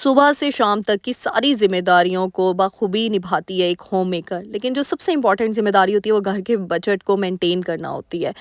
सुबह से शाम तक की सारी ज़िम्मेदारियों को बखूबी निभाती है एक होम मेकर। लेकिन जो सबसे इम्पोर्टेंट ज़िम्मेदारी होती है वो घर के बजट को मेंटेन करना होती है।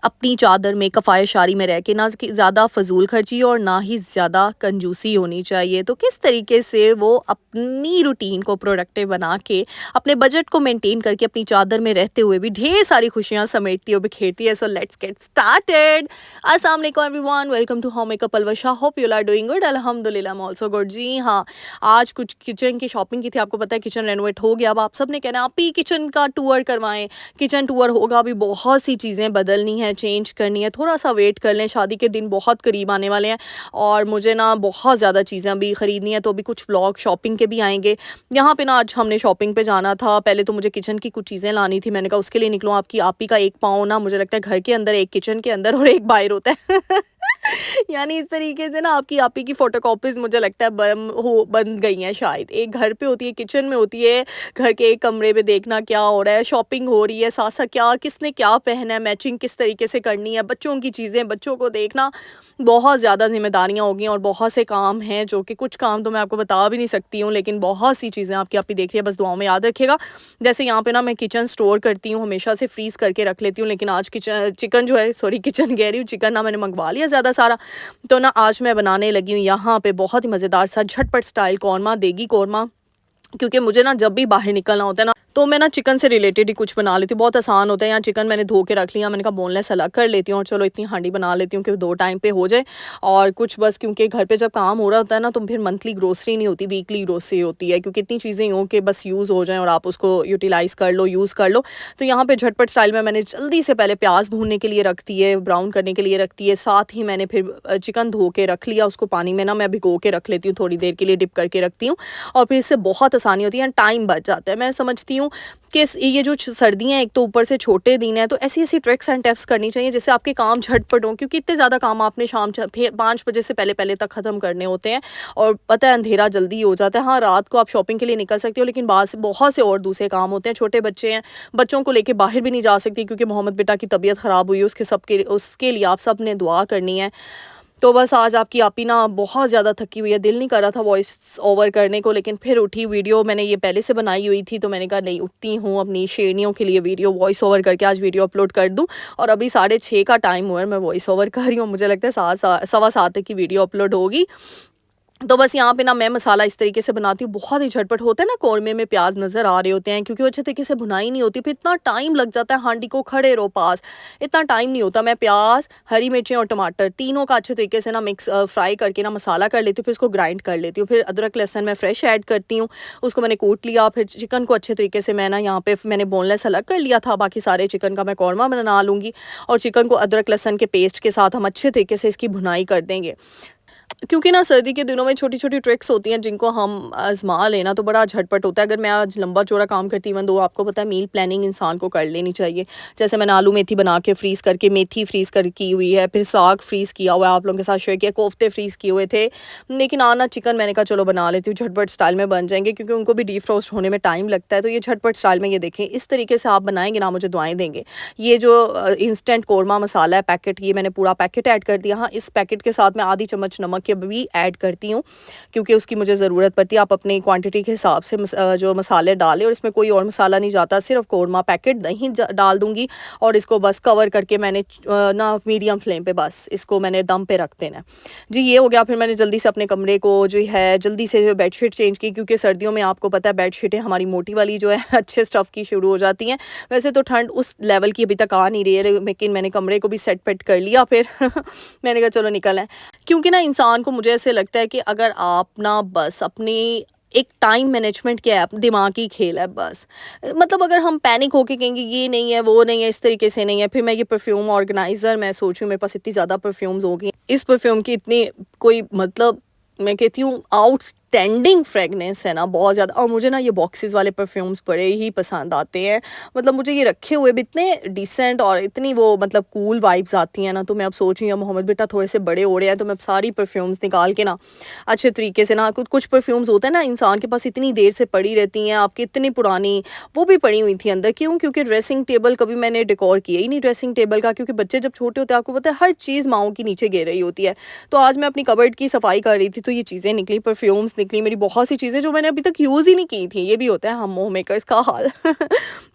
अपनी चादर में कफ़ायशारी में रह के ना कि ज़्यादा फ़ज़ूल खर्ची और ना ही ज़्यादा कंजूसी होनी चाहिए। तो किस तरीके से वो अपनी रूटीन को प्रोडक्टिव बना के अपने बजट को मेंटेन करके अपनी चादर में रहते हुए भी ढेर सारी खुशियाँ समेटती और बिखेरती है। So let's get started. अस्सलाम वालेकुम everyone, welcome to home maker Palwasha. Hope you are doing good. अल्हम्दुलिल्लाह, आई एम आल्सो गुड। जी हाँ, आज कुछ किचन की शॉपिंग की थी। आपको पता है किचन रेनोवेट हो गया। अब आप सब ने कहना आप ही किचन का टूर करवाएं। किचन टूर होगा, अभी बहुत सी चीज़ें बदलनी है, चेंज करनी है। थोड़ा सा वेट कर लें, शादी के दिन बहुत करीब आने वाले हैं और मुझे ना बहुत ज़्यादा चीज़ें अभी ख़रीदनी है। तो अभी कुछ व्लॉग शॉपिंग के भी आएंगे। यहाँ पे ना आज हमने शॉपिंग पे जाना था। पहले तो मुझे किचन की कुछ चीज़ें लानी थी। मैंने कहा उसके लिए निकलूँ। आपकी आपी का एक पाँव ना मुझे लगता है घर के अंदर, एक किचन के अंदर और एक बाहर होता है। यानी इस तरीके से ना आपकी आपी की फोटोकॉपीज मुझे लगता है बन गई हैं। शायद एक घर पे होती है, किचन में होती है, घर के एक कमरे में देखना क्या हो रहा है, शॉपिंग हो रही है, साथ साथ क्या किसने क्या पहना है, मैचिंग किस तरीके से करनी है, बच्चों की चीज़ें बच्चों को देखना। बहुत ज़्यादा जिम्मेदारियां हो गई और बहुत से काम हैं जो कि कुछ काम तो मैं आपको बता भी नहीं सकती हूँ, लेकिन बहुत सी चीज़ें आपकी आपी देख रही है। बस दुआओं में याद रखिएगा। जैसे यहाँ पे ना मैं किचन स्टोर करती हूँ, हमेशा से फ्रीज़ करके रख लेती हूँ, लेकिन आज किचन चिकन जो है, सॉरी किचन कह रही हूँ, चिकन ना मैंने मंगवा लिया ज़्यादा सारा। तो ना आज मैं बनाने लगी हूँ यहाँ पे बहुत ही मज़ेदार सा झटपट स्टाइल कौरमा, देगी कौरमा। क्योंकि मुझे ना जब भी बाहर निकलना होता है ना, तो मैं ना चिकन से रिलेटेड ही कुछ बना लेती हूँ। बहुत आसान होता है। यहाँ चिकन मैंने धो के रख लिया, मैंने कहा बोनलेस अलग कर लेती हूँ और चलो इतनी हांडी बना लेती हूँ कि 2 टाइम पे हो जाए। और कुछ बस क्योंकि घर पे जब काम हो रहा होता है ना, तो फिर मंथली ग्रोसरी नहीं होती, वीकली ग्रोसरी होती है, क्योंकि इतनी चीज़ें हों कि बस यूज़ हो जाएँ और आप उसको यूटिलाइज़ कर लो, यूज़ कर लो। तो यहाँ पे झटपट स्टाइल में मैंने जल्दी से पहले प्याज भूनने के लिए रख दिए, ब्राउन करने के लिए रख दिए। साथ ही मैंने फिर चिकन धो के रख लिया, उसको पानी में ना मैं भिगो के रख लेती हूँ, थोड़ी देर के लिए डिप करके रखती हूँ और फिर इससे बहुत आसानी होती है, टाइम बच जाता है। मैं समझती हूँ कि ये जो सर्दियाँ, एक तो ऊपर से छोटे दिन है, तो ऐसी ऐसी ट्रिक्स एंड टिप्स करनी चाहिए जिससे आपके काम झटपट हों, क्योंकि इतने ज़्यादा काम आपने शाम 5 बजे से पहले पहले तक ख़त्म करने होते हैं और पता है अंधेरा जल्दी हो जाता है। हाँ, रात को आप शॉपिंग के लिए निकल सकते हो, लेकिन बहुत से और दूसरे काम होते हैं। छोटे बच्चे हैं, बच्चों को लेके बाहर भी नहीं जा सकती, क्योंकि मोहम्मद बेटा की तबीयत ख़राब हुई है, उसके लिए आप सब ने दुआ करनी है। तो बस आज आपकी आपी ना बहुत ज़्यादा थकी हुई है, दिल नहीं कर रहा था वॉइस ओवर करने को, लेकिन फिर उठी। वीडियो मैंने ये पहले से बनाई हुई थी, तो मैंने कहा नहीं, उठती हूँ अपनी शेरनियों के लिए वीडियो वॉइस ओवर करके आज वीडियो अपलोड कर दूँ। और अभी 6:30 का टाइम हुआ है, मैं वॉइस ओवर कर रही हूँ। मुझे लगता है 7 सवा 7 तक की वीडियो अपलोड होगी। तो बस यहाँ पे ना मैं मसाला इस तरीके से बनाती हूँ, बहुत ही झटपट होता है ना। कौरमे में प्याज नज़र आ रहे होते हैं, क्योंकि वो अच्छे तरीके से भुनाई नहीं होती, फिर इतना टाइम लग जाता है, हांडी को खड़े रहो पास, इतना टाइम नहीं होता। मैं प्याज, हरी मिर्चें और टमाटर तीनों का अच्छे तरीके से ना मिक्स फ्राई करके ना मसाला कर लेती हूँ, फिर उसको ग्राइंड कर लेती हूँ। फिर अदरक लहसुन मैं फ्रेश ऐड करती हूँ, उसको मैंने कूट लिया। फिर चिकन को अच्छे तरीके से मैं ना यहाँ पे मैंने बोनलेस अलग कर लिया था, बाकी सारे चिकन का मैं कौरमा बना लूँगी। और चिकन को अदरक लहसुन के पेस्ट के साथ हम अच्छे तरीके से इसकी भुनाई कर देंगे, क्योंकि ना सर्दी के दिनों में छोटी-छोटी ट्रिक्स होती हैं जिनको हम आज़मा लेना तो बड़ा झटपट होता है। अगर मैं आज लंबा चौड़ा काम करती हूँ, तो आपको पता है मील प्लानिंग इंसान को कर लेनी चाहिए। जैसे मैंने आलू मेथी बना के फ्रीज़ करके, मेथी फ्रीज़ कर की हुई है, फिर साग फ्रीज़ किया हुआ है, आप लोगों के साथ शेयर किया, कोफ्ते फ्रीज़ किए हुए थे। लेकिन ना चिकन मैंने कहा चलो बना लेती हूँ, झटपट स्टाइल में बन जाएँगे, क्योंकि उनको भी डीप फ्रोस्ट होने में टाइम लगता है। तो ये झटपट स्टाइल में ये देखें, इस तरीके से आप बनाएँगे ना, मुझे दुआएँ देंगे। ये जो इंस्टेंट कौरमा मसाला है पैकेट, ये मैंने पूरा पैकेट ऐड कर दिया। हाँ, इस पैकेट के साथ मैं आधी चम्मच नमक के भी ऐड करती हूँ, क्योंकि उसकी मुझे ज़रूरत पड़ती है। आप अपनी क्वांटिटी के हिसाब से जो मसाले डालें, और इसमें कोई और मसाला नहीं जाता, सिर्फ कौरमा पैकेट दही डाल दूँगी और इसको बस कवर करके मैंने ना मीडियम फ्लेम पे बस इसको मैंने दम पे रख देना है। जी, ये हो गया। फिर मैंने जल्दी से अपने कमरे को जो है जल्दी से बेडशीट चेंज की, क्योंकि सर्दियों में आपको पता है बेडशीटें हमारी मोटी वाली जो है अच्छे स्टफ़ की शुरू हो जाती हैं। वैसे तो ठंड उस लेवल की अभी तक आ नहीं रही है, लेकिन मैंने कमरे को भी सेट पेट कर लिया फिर। मैंने कहा चलो निकल आएँ, क्योंकि ना इंसान को मुझे ऐसे लगता है कि अगर आप ना बस अपनी एक टाइम मैनेजमेंट क्या है, दिमागी खेल है बस। मतलब अगर हम पैनिक होके कहेंगे ये नहीं है, वो नहीं है, इस तरीके से नहीं है। फिर मैं ये परफ्यूम ऑर्गेनाइज़र मैं सोचूं, मेरे पास इतनी ज़्यादा परफ्यूम्स हो गई, इस परफ्यूम की इतनी कोई मतलब, मैं कहती हूँ आउटस्टैंडिंग फ्रेगनेंस है ना, बहुत ज़्यादा। और मुझे ना ये बॉक्सेस वाले परफ्यूम्स बड़े ही पसंद आते हैं। मतलब मुझे ये रखे हुए भी इतने डिसेंट और इतनी वो मतलब कूल वाइब्स आती हैं ना। तो मैं अब सोच रही हूँ, मोहम्मद बेटा थोड़े से बड़े हो रहे हैं, तो मैं अब सारी परफ्यूम्स निकाल के ना अच्छे तरीके से ना, कुछ परफ्यूम्स होते हैं ना इंसान के पास इतनी देर से पड़ी रहती हैं, आपकी इतनी पुरानी, वो भी पड़ी हुई थी अंदर। क्यों? क्योंकि ड्रेसिंग टेबल कभी मैंने डेकोर किया ही नहीं ड्रेसिंग टेबल का, क्योंकि बच्चे जब छोटे होते हैं आपको पता है हर चीज़ माओं की नीचे गिर रही होती है। तो आज मैं अपनी कबर्ड की सफाई कर रही थी, तो ये चीज़ें निकली, परफ्यूम्स निकली मेरी बहुत सी चीज़ें जो मैंने अभी तक यूज़ ही नहीं की थी। ये भी होता है हम होम मेकर्स का हाल।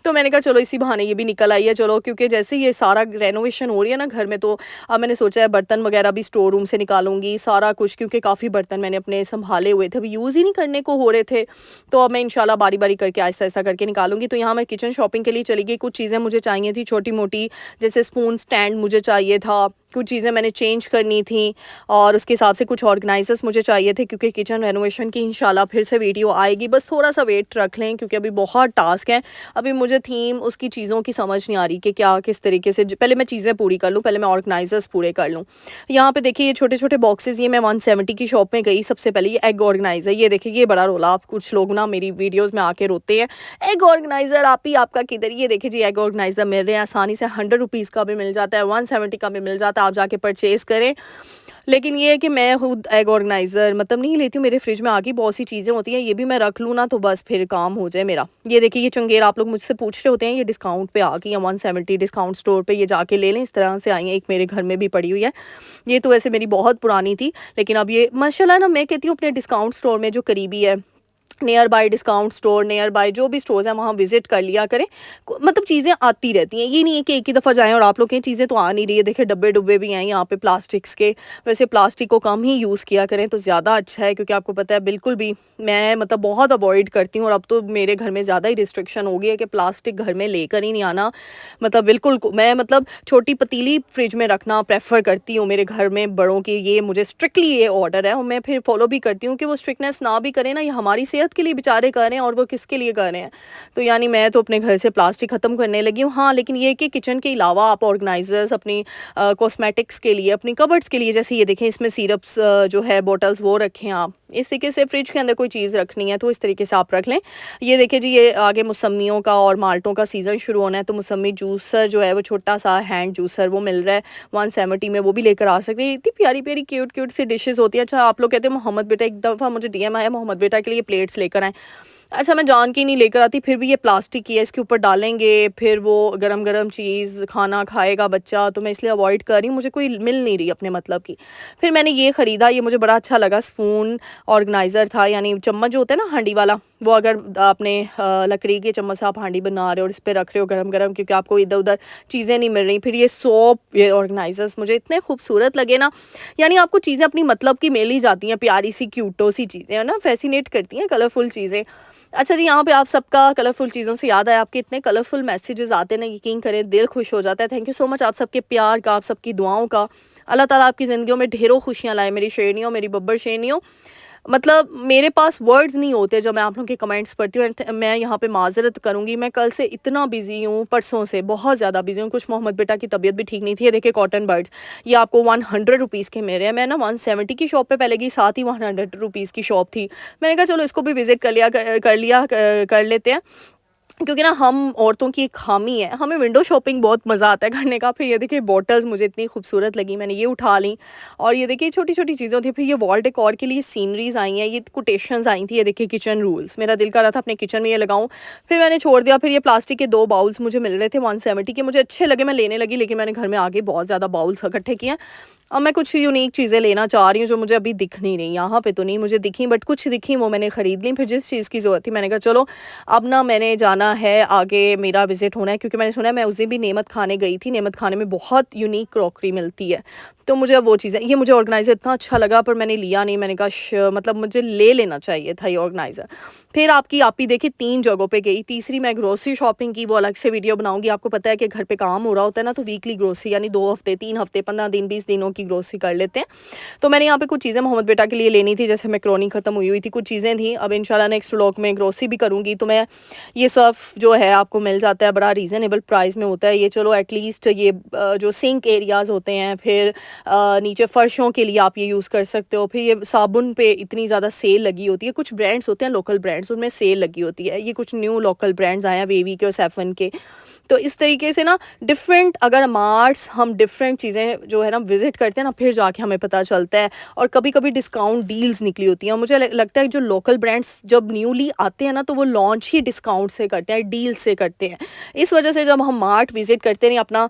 तो मैंने कहा चलो इसी बहाने ये भी निकल आई है, चलो क्योंकि जैसे ये सारा रेनोवेशन हो रही है ना घर में, तो अब मैंने सोचा है बर्तन वगैरह भी स्टोर रूम से निकालूंगी सारा कुछ, क्योंकि काफ़ी बर्तन मैंने अपने संभाले हुए थे, अभी यूज़ ही नहीं करने को हो रहे थे। तो अब मैं इंशाल्लाह बारी बारी करके आहिस्ता आहिस्ता करके निकालूंगी। तो यहाँ मैं किचन शॉपिंग के लिए चली गई, कुछ चीज़ें मुझे चाहिए थी छोटी मोटी, जैसे स्पून स्टैंड मुझे चाहिए था, कुछ चीज़ें मैंने चेंज करनी थी, और उसके हिसाब से कुछ ऑर्गेनाइजर्स मुझे चाहिए थे, क्योंकि किचन रेनोवेशन की इंशाल्लाह फिर से वीडियो आएगी। बस थोड़ा सा वेट रख लें, क्योंकि अभी बहुत टास्क है। अभी मुझे थीम उसकी चीज़ों की समझ नहीं आ रही कि क्या किस तरीके से, पहले मैं चीज़ें पूरी कर लूँ, पहले मैं ऑर्गेनाइजर्स पूरे कर लूँ। यहाँ पे देखिए ये छोटे छोटे बॉक्सेस, ये मैं 170 की शॉप में गई सबसे पहले। ये एग ऑर्गेनाइजर, ये देखिए ये बड़ा रोला, आप कुछ लोग ना मेरी वीडियोस में आके रोते हैं, एग ऑर्गेनाइजर आप ही आपका किधर। ये देखिए जी एग ऑर्गेनाइजर मिल रहे हैं आसानी से, 100 रुपीज़ का भी मिल जाता है, 170 का भी मिल जाता है, आप जाके परचेज करें। लेकिन ये है कि मैं खुद एग ऑर्गेनाइज़र मतलब नहीं लेती हूँ, मेरे फ्रिज में आगे बहुत सी चीज़ें होती हैं, ये भी मैं रख लूँ ना तो बस फिर काम हो जाए मेरा। ये देखिए ये चंगेर, आप लोग मुझसे पूछ रहे होते हैं, ये डिस्काउंट पे आ गई है 170 डिस्काउंट स्टोर पे, ये जाके ले लें, इस तरह से आई हैं। एक मेरे घर में भी पड़ी हुई है, ये तो वैसे मेरी बहुत पुरानी थी, लेकिन अब ये माशाल्लाह ना, मैं कहती हूँ अपने डिस्काउंट स्टोर में जो करीबी है, near by discount store, near by जो भी स्टोर्स हैं वहाँ विजिट कर लिया करें। मतलब चीज़ें आती रहती हैं, ये नहीं है कि एक ही दफ़ा जाएं और आप लोग कहें चीज़ें तो आ नहीं रही है। देखिए डब्बे डुब्बे भी हैं यहाँ पे प्लास्टिक्स के, वैसे प्लास्टिक को कम ही यूज़ किया करें तो ज़्यादा अच्छा है, क्योंकि आपको पता है बिल्कुल भी मैं मतलब बहुत अवॉइड करती हूँ, और अब तो मेरे घर में ज़्यादा ही रिस्ट्रिक्शन हो गई है कि प्लास्टिक घर में लेकर ही नहीं आना। मतलब बिल्कुल मैं मतलब छोटी पतीली फ्रिज में रखना प्रेफर करती हूँ मेरे घर में बड़ों की, ये मुझे स्ट्रिक्टली ये ऑर्डर है, और मैं फिर फॉलो भी करती हूँ कि वो स्ट्रिक्टनेस ना भी करें ना, ये हमारी सेहत के लिए बेचारे कर रहे हैं, और वो किसके लिए कर रहे हैं। तो यानी मैं तो अपने घर से प्लास्टिक ख़त्म करने लगी हूँ। हाँ, लेकिन ये कि किचन के अलावा आप ऑर्गेनाइजर्स अपनी कॉस्मेटिक्स के लिए, अपनी कबर्ड्स के लिए, जैसे ये देखें इसमें सिरप्स जो है बॉटल्स वो रखें आप। इस तरीके से फ्रिज के अंदर कोई चीज़ रखनी है तो इस तरीके से आप रख लें। ये देखिए जी, ये आगे मौसमियों का और माल्टों का सीज़न शुरू होना है, तो मौसमी जूसर जो है वो छोटा सा हैंड जूसर वो मिल रहा है 170 में, वो भी लेकर आ सकते हैं। इतनी प्यारी प्यारी क्यूट क्यूट सी डिशेस होती हैं। अच्छा, आप लोग कहते हैं मोहम्मद बेटा, एक दफ़ा मुझे डीएम आया मोहम्मद बेटा के लिए प्लेट्स लेकर आए। अच्छा, मैं जान के नहीं लेकर आती, फिर भी ये प्लास्टिक की है, इसके ऊपर डालेंगे फिर वो गरम गरम चीज़ खाना खाएगा बच्चा, तो मैं इसलिए अवॉइड कर रही हूँ, मुझे कोई मिल नहीं रही अपने मतलब की। फिर मैंने ये ख़रीदा, ये मुझे बड़ा अच्छा लगा, स्पून ऑर्गेनाइज़र था, यानी चम्मच जो होता है ना हांडी वाला, वो अगर आपने लकड़ी के चम्मच से आप हांडी बना रहे हो और इस पर रख रहे हो गरम गरम, क्योंकि आपको इधर उधर चीज़ें नहीं मिल रही। फिर ये सोप, ये ऑर्गेनाइजर्स मुझे इतने खूबसूरत लगे ना, यानी आपको चीज़ें अपनी मतलब की मिल ही जाती हैं, प्यारी सी क्यूटो सी चीज़ें है ना, फैसिनेट करती हैं कलरफुल चीज़ें। अच्छा जी, यहाँ पे आप सबका कलरफुल चीज़ों से याद आया, आपके इतने कलरफुल मैसेजेस आते हैं ना, यकीन करें दिल खुश हो जाता है। थैंक यू सो मच आप सबके प्यार का, आप सबकी दुआओं का। अल्लाह ताला आपकी ज़िंदगियों में ढेरों खुशियाँ लाए, मेरी शेरनियों, मेरी बब्बर शेरनियों। मतलब मेरे पास वर्ड्स नहीं होते जब मैं आप लोगों के कमेंट्स पढ़ती हूँ। मैं यहाँ पे माज़रत करूँगी, मैं कल से इतना बिज़ी हूँ, परसों से बहुत ज़्यादा बिज़ी हूँ। कुछ मोहम्मद बेटा की तबीयत भी ठीक नहीं थी। ये देखिए कॉटन बर्ड्स, ये आपको 100 रुपीज़ के मिल रहे हैं। मैं ना 170 की शॉप पे पहले गई, साथ ही 100 रुपीज़ की शॉप थी। मैंने कहा चलो इसको भी विज़िट कर लेते हैं, क्योंकि ना हम औरतों की एक ख़ामी है, हमें विंडो शॉपिंग बहुत मज़ा आता है करने का। फिर ये देखिए बॉटल्स मुझे इतनी खूबसूरत लगी, मैंने ये उठा ली। और ये देखिए छोटी-छोटी चीज़ें होती हैं। फिर ये वॉल डेकोर के लिए सीनरीज़ आई हैं, ये कोटेशंस आई थी। ये देखिए किचन रूल्स, मेरा दिल कर रहा था अपने किचन में ये लगाऊँ, फिर मैंने छोड़ दिया। फिर ये प्लास्टिक के 2 बाउल्स मुझे मिल रहे थे 170 के, मुझे अच्छे लगे, मैं लेने लगी, लेकिन मैंने घर में आके बहुत ज़्यादा बाउल्स इकट्ठे किए हैं। अब मैं कुछ यूनिक चीज़ें लेना चाह रही हूँ जो मुझे अभी दिख नहीं रही, यहाँ पे तो नहीं मुझे दिखी, बट कुछ दिखी वो मैंने ख़रीद ली। फिर जिस चीज़ की ज़रूरत थी मैंने कहा चलो अब ना मैंने जाना है, आगे मेरा विज़िट होना है, क्योंकि मैंने सुना है, मैं उस दिन भी नेमत खाने गई थी, नेमत खाने में बहुत यूनिक क्रॉकरी मिलती है, तो मुझे अब वो चीज़ें, ये मुझे ऑर्गेनाइज़र इतना अच्छा लगा पर मैंने लिया नहीं। मैंने कहा मतलब मुझे ले लेना चाहिए था ये ऑर्गेनाइज़र। फिर आप ही देखिए 3 जगहों पे गई, तीसरी मैं ग्रोसरी शॉपिंग की, वो अलग से वीडियो बनाऊँगी। आपको पता है कि घर पे काम हो रहा होता है ना, तो वीकली ग्रोसरी यानी 2 हफ़्ते, 3 हफ़्ते, 15 दिन, 20 दिनों की ग्रोसरी कर लेते हैं। तो मैंने यहाँ पे कुछ चीज़ें मोहम्मद बेटा के लिए लेनी थी, जैसे मैक्रोनी ख़त्म हुई थी, कुछ चीज़ें थी। अब इंशाल्लाह नेक्स्ट व्लॉग में ग्रोसरी भी करूँगी, तो मैं ये सर्फ जो है आपको मिल जाता है, बड़ा रीज़नेबल प्राइस में होता है ये। चलो एटलीस्ट ये जो सिंक एरियाज़ होते हैं, फिर नीचे फ़र्शों के लिए आप ये यूज़ कर सकते हो। फिर ये साबुन पे इतनी ज़्यादा सेल लगी होती है, कुछ ब्रांड्स होते हैं लोकल ब्रांड्स, उनमें सेल लगी होती है। ये कुछ न्यू लोकल ब्रांड्स आए हैं, वेवी के और सैफन के, तो इस तरीके से ना डिफरेंट अगर मार्ट्स हम डिफरेंट चीज़ें जो है ना विज़िट करते हैं ना, फिर जाके हमें पता चलता है। और कभी-कभी डिस्काउंट डील्स निकली होती हैं। मुझे लगता है जो लोकल ब्रांड्स जब न्यूली आते हैं ना, तो वो लॉन्च ही डिस्काउंट से करते हैं, डील से करते हैं। इस वजह से जब हम मार्ट विज़िट करते हैं अपना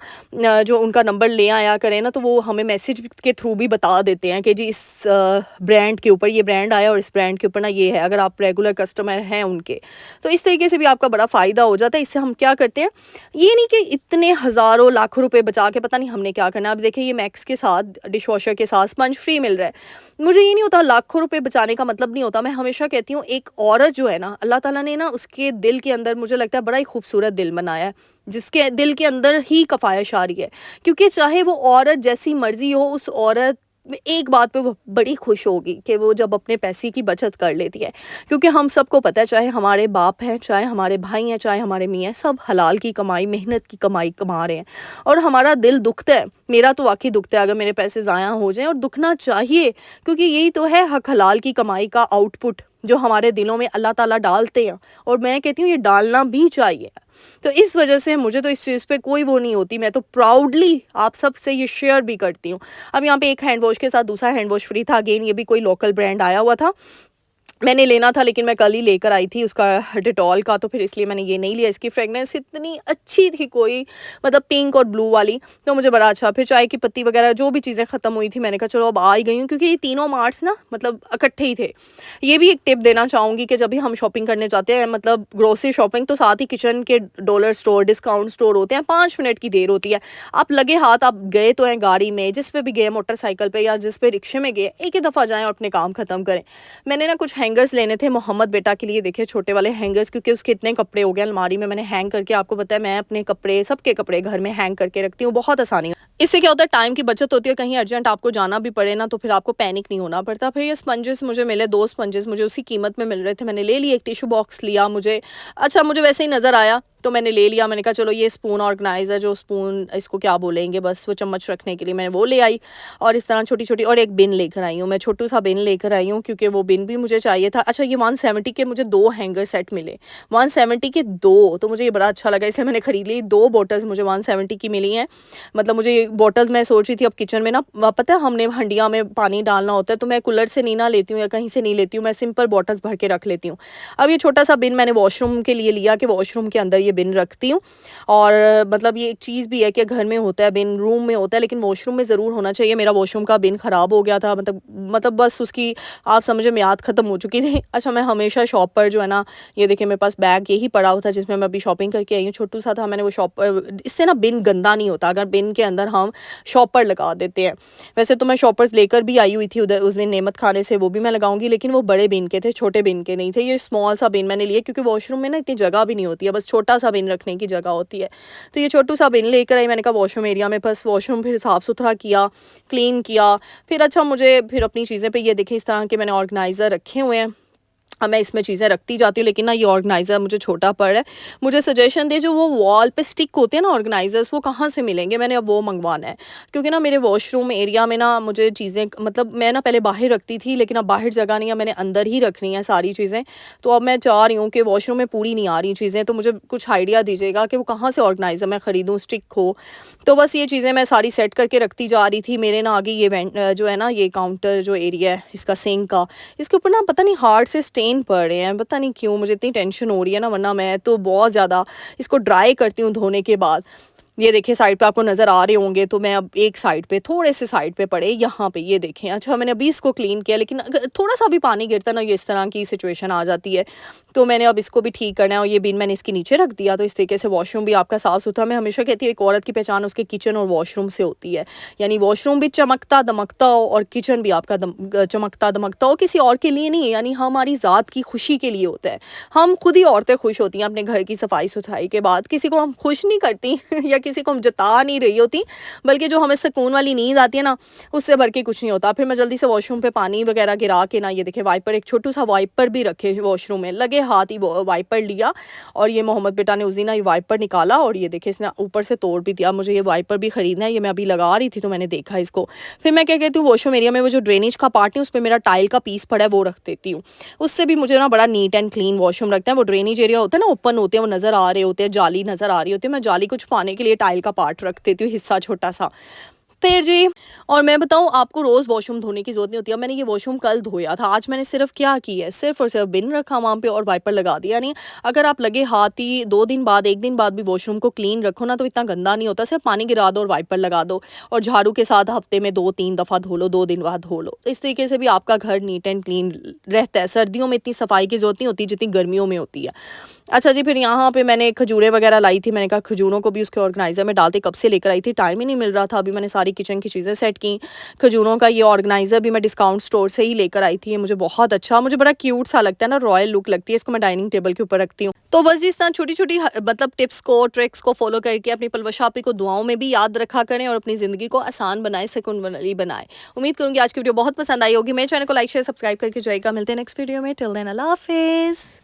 जो उनका नंबर ले आया करें ना, तो वो हमें मैसेज के थ्रू भी बता देते हैं कि जी इस ब्रांड के ऊपर ये ब्रांड आया और इस ब्रांड के ऊपर ना ये है, अगर आप रेगुलर कस्टमर हैं उनके। तो इस तरीके से भी आपका बड़ा फ़ायदा हो जाता है। इससे हम क्या करते हैं, ये नहीं कि इतने हज़ारों लाखों रुपए बचा के पता नहीं हमने क्या करना है। अब देखिए, ये मैक्स के साथ डिश वॉशर के साथ स्पंज फ्री मिल रहा है। मुझे ये नहीं होता लाखों रुपए बचाने का मतलब नहीं होता। मैं हमेशा कहती हूँ, एक औरत जो है ना, अल्लाह ताला ने ना उसके दिल के अंदर मुझे लगता है बड़ा ही खूबसूरत दिल बनाया है, जिसके दिल के अंदर ही कफ़ायश आ रही है। क्योंकि चाहे वो औरत जैसी मर्ज़ी हो, उस औरत एक बात पे वो बड़ी खुश होगी कि वो जब अपने पैसे की बचत कर लेती है। क्योंकि हम सबको पता है, चाहे हमारे बाप हैं, चाहे हमारे भाई हैं, चाहे हमारे मियाँ हैं, सब हलाल की कमाई, मेहनत की कमाई कमा रहे हैं। और हमारा दिल दुखता है, मेरा तो वाक़ई दुखता है अगर मेरे पैसे ज़ाया हो जाएँ, और दुखना चाहिए, क्योंकि यही तो है हक हलाल की कमाई का आउटपुट जो हमारे दिलों में अल्लाह ताला डालते हैं। और मैं कहती हूँ ये डालना भी चाहिए। तो इस वजह से मुझे तो इस चीज़ पे कोई वो नहीं होती, मैं तो प्राउडली आप सब से ये शेयर भी करती हूँ। अब यहाँ पे एक हैंड वॉश के साथ दूसरा हैंड वॉश फ्री था। अगेन ये भी कोई लोकल ब्रांड आया हुआ था। मैंने लेना था, लेकिन मैं कल ही लेकर आई थी उसका डेटॉल का, तो फिर इसलिए मैंने ये नहीं लिया। इसकी फ्रेगनेंस इतनी अच्छी थी, कोई मतलब पिंक और ब्लू वाली, तो मुझे बड़ा अच्छा। फिर चाय की पत्ती वगैरह जो भी चीज़ें ख़त्म हुई थी, मैंने कहा चलो अब आ ही गई हूँ, क्योंकि ये तीनों मार्ट्स ना मतलब इकट्ठे ही थे। ये भी एक टिप देना चाहूँगी कि जब भी हम शॉपिंग करने जाते हैं, मतलब ग्रोसरी शॉपिंग, तो साथ ही किचन के डॉलर स्टोर, डिस्काउंट स्टोर होते हैं। 5 मिनट की देर होती है, आप लगे हाथ आप गए तो हैं गाड़ी में, जिस पे भी गए, मोटरसाइकिल पे या जिस पे रिक्शे में गए, एक ही दफ़ा जाएँ और अपने काम ख़त्म करें। मैंने ना कुछ हैंगर्स लेने थे मोहम्मद बेटा के लिए, देखिए छोटे वाले हैंगर्स, क्योंकि उसके इतने कपड़े हो गए अलमारी में, मैंने हैंग करके, आपको पता है मैं अपने कपड़े, सबके कपड़े घर में हैंग करके रखती हूँ, बहुत आसानी। इससे क्या होता है, टाइम की बचत होती है। कहीं अर्जेंट आपको जाना भी पड़े ना, तो फिर आपको पैनिक नहीं होना पड़ता। फिर ये स्पंजेस मुझे मिले, 2 स्पंजेस मुझे उसी कीमत में मिल रहे थे, मैंने ले लिए। एक टिश्यू बॉक्स लिया, मुझे अच्छा, मुझे वैसे ही नज़र आया तो मैंने ले लिया। मैंने कहा चलो ये स्पून ऑर्गेनाइज़र, जो स्पून इसको क्या बोलेंगे, बस वो चम्मच रखने के लिए, मैंने वो ले आई। और इस तरह छोटी-छोटी, और एक बिन लेकर आई हूँ मैं, छोटू सा बिन लेकर आई हूँ, क्योंकि वो बिन भी मुझे चाहिए था। अच्छा, ये 170 के मुझे 2 हैंगर सेट मिले, 170 के 2, तो मुझे ये बड़ा अच्छा लगा, इसलिए मैंने खरीद ली। 2 बॉटल्स मुझे 170 की मिली हैं। मतलब मुझे ये बॉटल्स, मैं सोच रही थी अब किचन में ना, पता है हमने हंडिया में पानी डालना होता है, तो मैं कूलर से नहीं ना लेती हूँ या कहीं से नहीं लेती हूँ, मैं सिंपल बॉटल्स भर के रख लेती हूँ। अब ये छोटा सा बिन मैंने वॉशरूम के लिए लिया कि वॉशरूम के अंदर ये बिन रखती हूँ। और मतलब ये एक चीज़ भी है कि घर में होता है बिन, रूम में होता है, लेकिन वॉशरूम में ज़रूर होना चाहिए। मेरा वॉशरूम का बिन ख़राब हो गया था, मतलब बस उसकी आप समझे मियाद ख़त्म हो चुकी थी। अच्छा, मैं हमेशा शॉप पर जो है ना, ये देखिए मेरे पास बैग यही पड़ा हुआ था जिसमें मैं अभी शॉपिंग करके आई हूँ, छोटू सा था। मैंने वो शॉप पर, इससे ना बिन गंदा नहीं होता अगर बिन के अंदर हम शॉपर लगा देते हैं। वैसे तो मैं शॉपर्स लेकर भी आई हुई थी उधर उस दिन नेमत खाने से, वो भी मैं लगाऊंगी, लेकिन वो बड़े बिन के थे, छोटे बिन के नहीं थे। ये स्मॉल सा बिन मैंने लिया, क्योंकि वॉशरूम में ना इतनी जगह भी नहीं होती है, बस छोटा सा बिन रखने की जगह होती है। तो ये छोटू सा बिन लेकर आई। मैंने कहा वॉशरूम एरिया में, बस वॉशरूम फिर साफ़ सुथरा किया, क्लीन किया। फिर अच्छा, मुझे फिर अपनी चीज़ें पे ये देखिए इस तरह के मैंने ऑर्गेनाइज़र रखे हुए हैं। अब मैं इसमें चीज़ें रखती जाती हूँ, लेकिन ना ये ऑर्गेनाइज़र मुझे छोटा पड़ रहा है। मुझे सजेशन दे, जो वो वॉल पे स्टिक होते हैं ना ऑर्गेनाइज़र्स, वो कहाँ से मिलेंगे? मैंने अब वो मंगवाना है, क्योंकि ना मेरे वॉशरूम एरिया में ना मुझे चीज़ें, मतलब मैं ना पहले बाहर रखती थी, लेकिन अब बाहर जगह नहीं है, मैंने अंदर ही रखनी है सारी चीज़ें। तो अब मैं चाह रही हूँ कि वॉशरूम में पूरी नहीं आ रही चीज़ें, तो मुझे कुछ आइडिया दीजिएगा कि वो कहाँ से ऑर्गेनाइज़र मैं ख़रीदूँ, स्टिक हो। तो बस ये चीज़ें मैं सारी सेट करके रखती जा रही थी। मेरे ना आगे ये जो है ना, ये काउंटर जो एरिया है इसका, सिंक का, इसके ऊपर ना पता नहीं हार्ड से स्टेन पड़ रहे हैं, पता नहीं क्यों, मुझे इतनी टेंशन हो रही है ना, वरना मैं तो बहुत ज़्यादा इसको ड्राई करती हूँ धोने के बाद। ये देखिए साइड पे आपको नज़र आ रहे होंगे, तो मैं अब एक साइड पे, थोड़े से साइड पे पड़े, यहाँ पे ये देखें। अच्छा, मैंने अभी इसको क्लीन किया, लेकिन अगर थोड़ा सा भी पानी गिरता ना, ये इस तरह की सिचुएशन आ जाती है। तो मैंने अब इसको भी ठीक करना है, और ये बिन मैंने इसके नीचे रख दिया। तो इस तरीके से वॉशरूम भी आपका साफ़ सुथरा। मैं हमेशा कहती हूँ एक औरत की पहचान उसके किचन और वॉशरूम से होती है, यानी वॉशरूम भी चमकता दमकता हो और किचन भी आपका चमकता दमकता हो, किसी और के लिए नहीं, यानी हमारी ज़ात की खुशी के लिए होता है। हम खुद ही औरतें खुश होती हैं अपने घर की सफाई सुथराई के बाद, किसी को हम खुश नहीं करती या किसी को जता नहीं रही होती, बल्कि जो हमें सुकून वाली नींद आती है ना, उससे बढ़ के कुछ नहीं होता। फिर मैं जल्दी से वॉशरूम पे पानी वगैरह गिरा के ना, ये देखिए वाइपर, एक छोटू सा वाइपर भी रखे वॉशरूम में, लगे हाथ ही वो वाइपर लिया और ये मोहम्मद बेटा ने उस दिन ना ये वाइपर निकाला और ये देखिए इसने ऊपर से तोड़ भी दिया। मुझे ये वाइपर भी खरीदना है, ये मैं अभी लगा रही थी तो मैंने देखा इसको। फिर मैं क्या कहती हूँ, वॉशरूम एरिया में वो जो ड्रेनेज का पार्ट है उस पर मेरा टाइल का पीस पड़ा है, वो रख देती हूँ। उससे भी मुझे ना बड़ा नीट एंड क्लीन वॉशरूम लगता है। वो ड्रेनेज एरिया होता है ना, ओपन होते हैं, वो नज़र आ रहे होते हैं, जाली नज़र आ रही होती है, मैं जाली को छुपाने के लिए टाइल का पार्ट रख देती हूँ, हिस्सा छोटा सा। फिर जी, और मैं बताऊँ आपको, रोज़ वॉशरूम धोने की ज़रूरत नहीं होती है। अब मैंने ये वॉशरूम कल धोया था, आज मैंने सिर्फ़ क्या किया है, सिर्फ़ और सिर्फ़ बिन रखा वहाँ पे और वाइपर लगा दिया। नहीं, अगर आप लगे हाथ ही 2 दिन बाद, 1 दिन बाद भी वॉशरूम को क्लीन रखो ना, तो इतना गंदा नहीं होता। सिर्फ़ पानी गिरा दो और वाइपर लगा दो और झाड़ू के साथ हफ़्ते में 2-3 दफ़ा धो लो, 2 दिन बाद धो लो। इस तरीके से भी आपका घर नीट एंड क्लीन रहता है। सर्दियों में इतनी सफाई की ज़रूरत नहीं होती जितनी गर्मियों में होती है। अच्छा जी, फिर यहाँ पे मैंने खजूरें वगैरह लाई थी, मैंने कहा खजूरों को भी उसके ऑर्गेनाइज़र में डालते, कब से लेकर आई थी, टाइम ही नहीं मिल रहा था। अभी मैंने सारी किचन की चीज़ें सेट की। खजूरों का ये ऑर्गेनाइज़र भी मैं डिस्काउंट स्टोर से ही लेकर आई थी, ये मुझे बहुत अच्छा, मुझे बड़ा क्यूट सा लगता है ना, रॉयल लुक लगती है, इसको मैं डाइनिंग टेबल के ऊपर रखती हूँ। तो बस जिस तरह छोटी-छोटी मतलब टिप्स को, ट्रिक्स को फॉलो करके अपनी पलवशा आपी को दुआओं में भी याद रखा करें और अपनी ज़िंदगी को आसान बनाएँ, सुकून वाली बनाएँ। उम्मीद करूँगी आज की वीडियो बहुत पसंद आई होगी। मेरे चैनल को लाइक, शेयर, सब्सक्राइब करके जाइएगा। मिलते हैं नेक्स्ट वीडियो में। टिल देन अल्लाह हाफ़िज़।